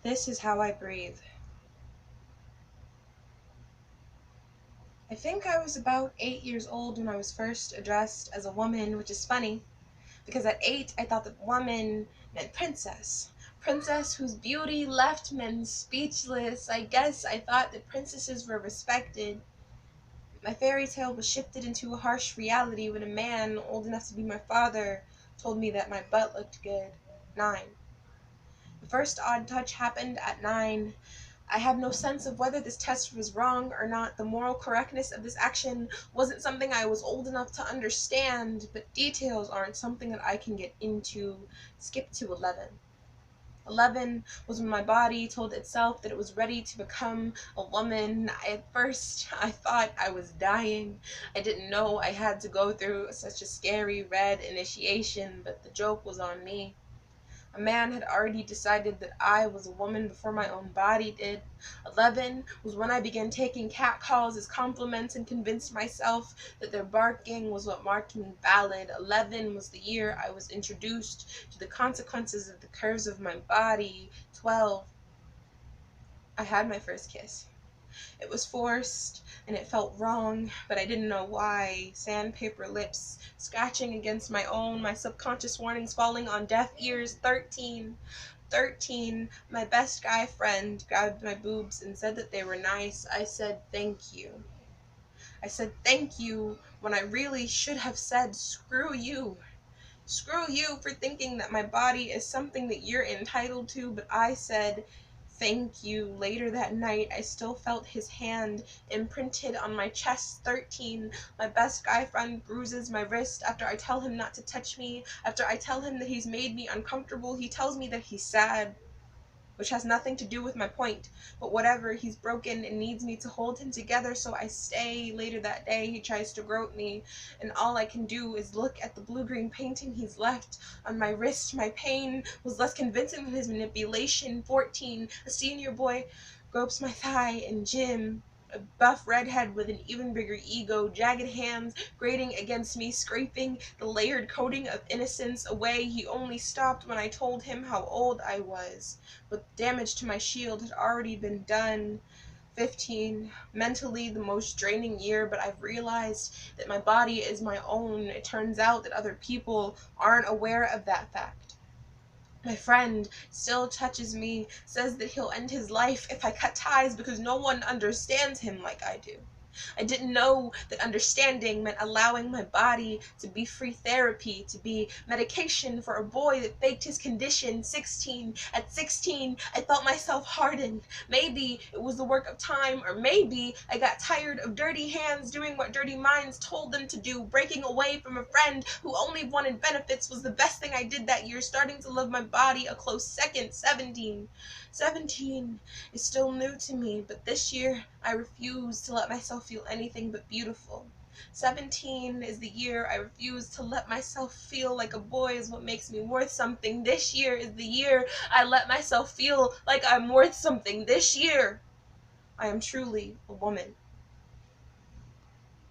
This is how I breathe. I think I was about 8 years old when I was first addressed as a woman, which is funny, because at 8 I thought that woman meant princess. Princess whose beauty left men speechless. I guess I thought that princesses were respected. My fairy tale was shifted into a harsh reality when a man, old enough to be my father, told me that my butt looked good. 9. The first odd touch happened at 9. I have no sense of whether this test was wrong or not. The moral correctness of this action wasn't something I was old enough to understand, but details aren't something that I can get into. Skip to 11. 11 was when my body told itself that it was ready to become a woman. At first, I thought I was dying. I didn't know I had to go through such a scary red initiation, but the joke was on me. A man had already decided that I was a woman before my own body did. 11 was when I began taking catcalls as compliments and convinced myself that their barking was what marked me valid. 11 was the year I was introduced to the consequences of the curves of my body. 12. I had my first kiss. It was forced, and it felt wrong, but I didn't know why. Sandpaper lips scratching against my own, my subconscious warnings falling on deaf ears. 13. 13. My best guy friend grabbed my boobs and said that they were nice. I said thank you. I said thank you when I really should have said screw you. Screw you for thinking that my body is something that you're entitled to, but I said thank you. Later that night, I still felt his hand imprinted on my chest. 13. My best guy friend bruises my wrist after I tell him not to touch me. After I tell him that he's made me uncomfortable, he tells me that he's sad, which has nothing to do with my point, but whatever, he's broken and needs me to hold him together, so I stay. Later that day, he tries to grope me, and all I can do is look at the blue-green painting he's left on my wrist. My pain was less convincing than his manipulation. 14. A senior boy gropes my thigh, and Jim, a buff redhead with an even bigger ego, jagged hands grating against me, scraping the layered coating of innocence away. He only stopped when I told him how old I was, but the damage to my shield had already been done. 15. Mentally the most draining year, but I've realized that my body is my own. It turns out that other people aren't aware of that fact. My friend still touches me, says that he'll end his life if I cut ties because no one understands him like I do. I didn't know that understanding meant allowing my body to be free therapy, to be medication for a boy that faked his condition. 16. At 16, I felt myself harden. Maybe it was the work of time, or maybe I got tired of dirty hands doing what dirty minds told them to do. Breaking away from a friend who only wanted benefits was the best thing I did that year. Starting to love my body a close second. 17. 17 is still new to me, but this year I refuse to let myself feel anything but beautiful. 17 is the year I refuse to let myself feel like a boy is what makes me worth something. This year is the year I let myself feel like I'm worth something. This year I am truly a woman.